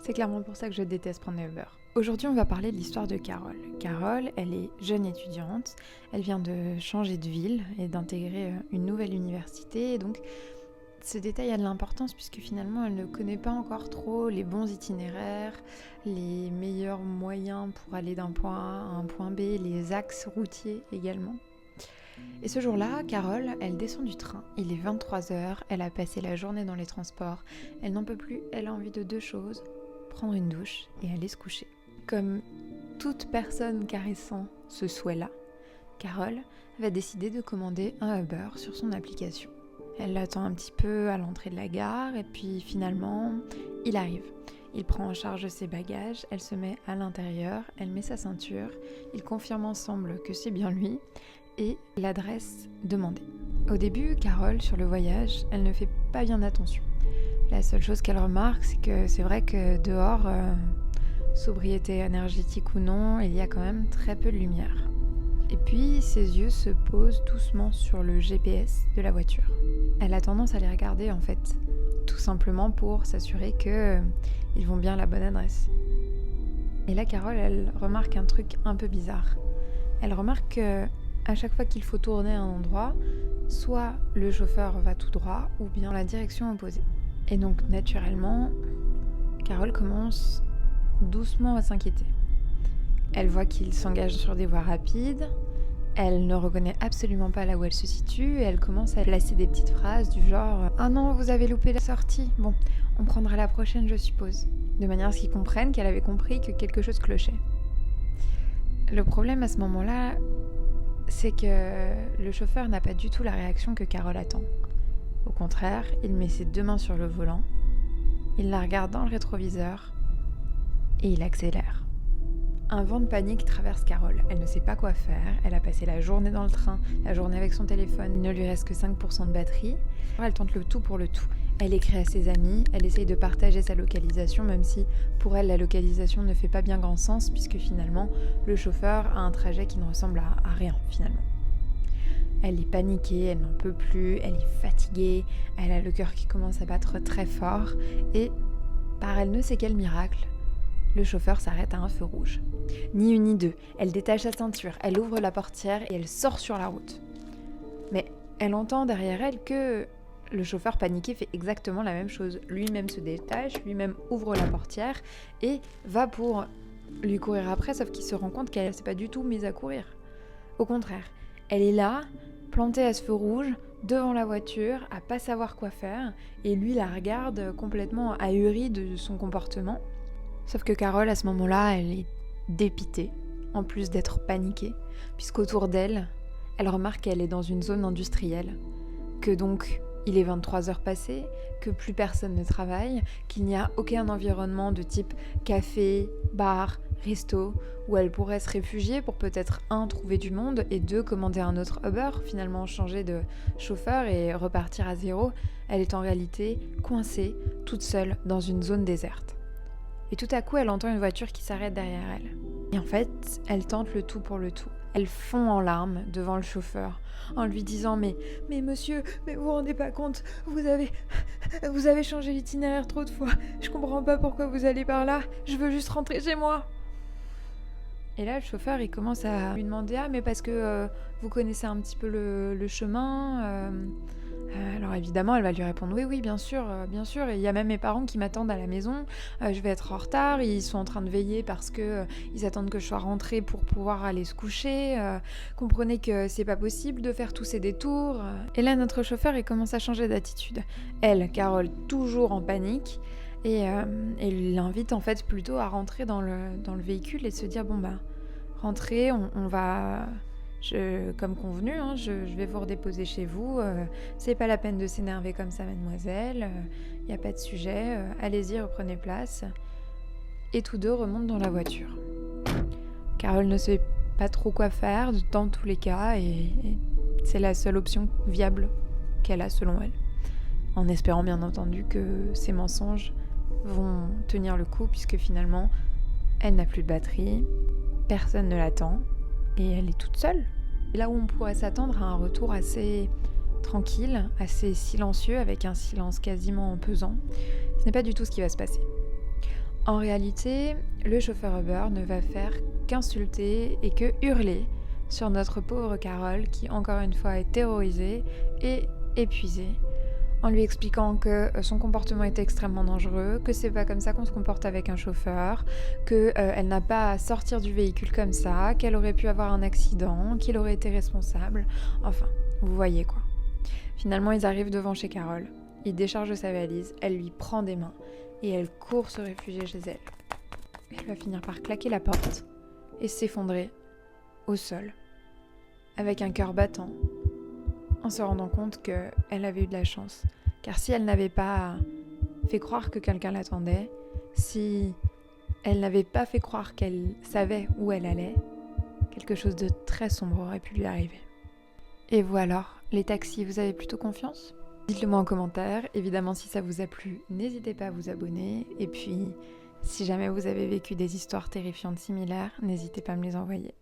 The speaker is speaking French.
C'est clairement pour ça que je déteste prendre les Uber. Aujourd'hui, on va parler de l'histoire de Carole. Carole, elle est jeune étudiante, elle vient de changer de ville et d'intégrer une nouvelle université. Et donc, ce détail a de l'importance puisque finalement, elle ne connaît pas encore trop les bons itinéraires, les meilleurs moyens pour aller d'un point A à un point B, les axes routiers également. Et ce jour-là, Carole, elle descend du train. Il est 23h, elle a passé la journée dans les transports. Elle n'en peut plus, elle a envie de deux choses, prendre une douche et aller se coucher. Comme toute personne caressant ce souhait-là, Carole va décider de commander un Uber sur son application. Elle l'attend un petit peu à l'entrée de la gare et puis finalement, il arrive. Il prend en charge ses bagages, elle se met à l'intérieur, elle met sa ceinture, ils confirment ensemble que c'est bien lui et l'adresse demandée. Au début, Carole, sur le voyage, elle ne fait pas bien attention. La seule chose qu'elle remarque, c'est que c'est vrai que dehors, sobriété énergétique ou non, il y a quand même très peu de lumière. Et puis, ses yeux se posent doucement sur le GPS de la voiture. Elle a tendance à les regarder en fait, tout simplement pour s'assurer qu'ils vont bien à la bonne adresse. Et là, Carole, elle remarque un truc un peu bizarre. Elle remarque que à chaque fois qu'il faut tourner à un endroit, soit le chauffeur va tout droit ou bien la direction opposée. Et donc naturellement, Carole commence doucement à s'inquiéter. Elle voit qu'il s'engage sur des voies rapides, elle ne reconnaît absolument pas là où elle se situe et elle commence à placer des petites phrases du genre « Ah non, vous avez loupé la sortie, bon, on prendra la prochaine je suppose », de manière à ce qu'ils comprennent qu'elle avait compris que quelque chose clochait. Le problème à ce moment-là, c'est que le chauffeur n'a pas du tout la réaction que Carole attend. Au contraire, il met ses deux mains sur le volant, il la regarde dans le rétroviseur et il accélère. Un vent de panique traverse Carole. Elle ne sait pas quoi faire, elle a passé la journée dans le train, la journée avec son téléphone, il ne lui reste que 5% de batterie. Elle tente le tout pour le tout. Elle écrit à ses amis, elle essaye de partager sa localisation, même si pour elle la localisation ne fait pas bien grand sens puisque finalement le chauffeur a un trajet qui ne ressemble à rien finalement. Elle est paniquée, elle n'en peut plus, elle est fatiguée, elle a le cœur qui commence à battre très fort et par elle ne sait quel miracle, le chauffeur s'arrête à un feu rouge. Ni une ni deux, elle détache sa ceinture, elle ouvre la portière et elle sort sur la route. Mais elle entend derrière elle que le chauffeur paniqué fait exactement la même chose. Lui-même se détache, lui-même ouvre la portière et va pour lui courir après, sauf qu'il se rend compte qu'elle ne s'est pas du tout mise à courir. Au contraire, elle est là, plantée à ce feu rouge, devant la voiture, à pas savoir quoi faire, et lui la regarde complètement ahurie de son comportement. Sauf que Carole, à ce moment-là, elle est dépitée, en plus d'être paniquée, puisqu'autour d'elle, elle remarque qu'elle est dans une zone industrielle, que donc il est 23h passées, que plus personne ne travaille, qu'il n'y a aucun environnement de type café, bar, resto, où elle pourrait se réfugier pour peut-être 1, trouver du monde, et 2, commander un autre Uber, finalement changer de chauffeur et repartir à zéro. Elle est en réalité coincée, toute seule, dans une zone déserte. Et tout à coup, elle entend une voiture qui s'arrête derrière elle. Et en fait, elle tente le tout pour le tout. Elle fond en larmes devant le chauffeur, en lui disant « Mais monsieur, mais vous vous rendez pas compte, vous avez changé l'itinéraire trop de fois. Je comprends pas pourquoi vous allez par là. Je veux juste rentrer chez moi. » Et là, le chauffeur, il commence à lui demander « Ah, mais parce que vous connaissez un petit peu le chemin alors évidemment, elle va lui répondre « Oui, bien sûr, et il y a même mes parents qui m'attendent à la maison, je vais être en retard, ils sont en train de veiller parce que ils attendent que je sois rentrée pour pouvoir aller se coucher, comprenez que c'est pas possible de faire tous ces détours. » Et là, notre chauffeur, il commence à changer d'attitude. Elle, Carole, toujours en panique, et il l'invite en fait plutôt à rentrer dans le véhicule et se dire « Bon rentrez, on va... » comme convenu, je vais vous redéposer chez vous. C'est pas la peine de s'énerver comme ça, mademoiselle. Y a pas de sujet. Allez-y, reprenez place. Et tous deux remontent dans la voiture. Carole ne sait pas trop quoi faire dans tous les cas et c'est la seule option viable qu'elle a selon elle. En espérant bien entendu que ses mensonges vont tenir le coup puisque finalement, elle n'a plus de batterie, personne ne l'attend. Et elle est toute seule. Et là où on pourrait s'attendre à un retour assez tranquille, assez silencieux, avec un silence quasiment pesant, ce n'est pas du tout ce qui va se passer. En réalité, le chauffeur Uber ne va faire qu'insulter et que hurler sur notre pauvre Carole qui, encore une fois, est terrorisée et épuisée, en lui expliquant que son comportement est extrêmement dangereux, que c'est pas comme ça qu'on se comporte avec un chauffeur, qu'elle n'a pas à sortir du véhicule comme ça, qu'elle aurait pu avoir un accident, qu'il aurait été responsable. Enfin, vous voyez quoi. Finalement, ils arrivent devant chez Carole. Il décharge sa valise, elle lui prend des mains et elle court se réfugier chez elle. Elle va finir par claquer la porte et s'effondrer au sol, avec un cœur battant, en se rendant compte qu'elle avait eu de la chance. Car si elle n'avait pas fait croire que quelqu'un l'attendait, si elle n'avait pas fait croire qu'elle savait où elle allait, quelque chose de très sombre aurait pu lui arriver. Et vous alors, les taxis, vous avez plutôt confiance ? Dites-le moi en commentaire. Évidemment, si ça vous a plu, n'hésitez pas à vous abonner. Et puis, si jamais vous avez vécu des histoires terrifiantes similaires, n'hésitez pas à me les envoyer.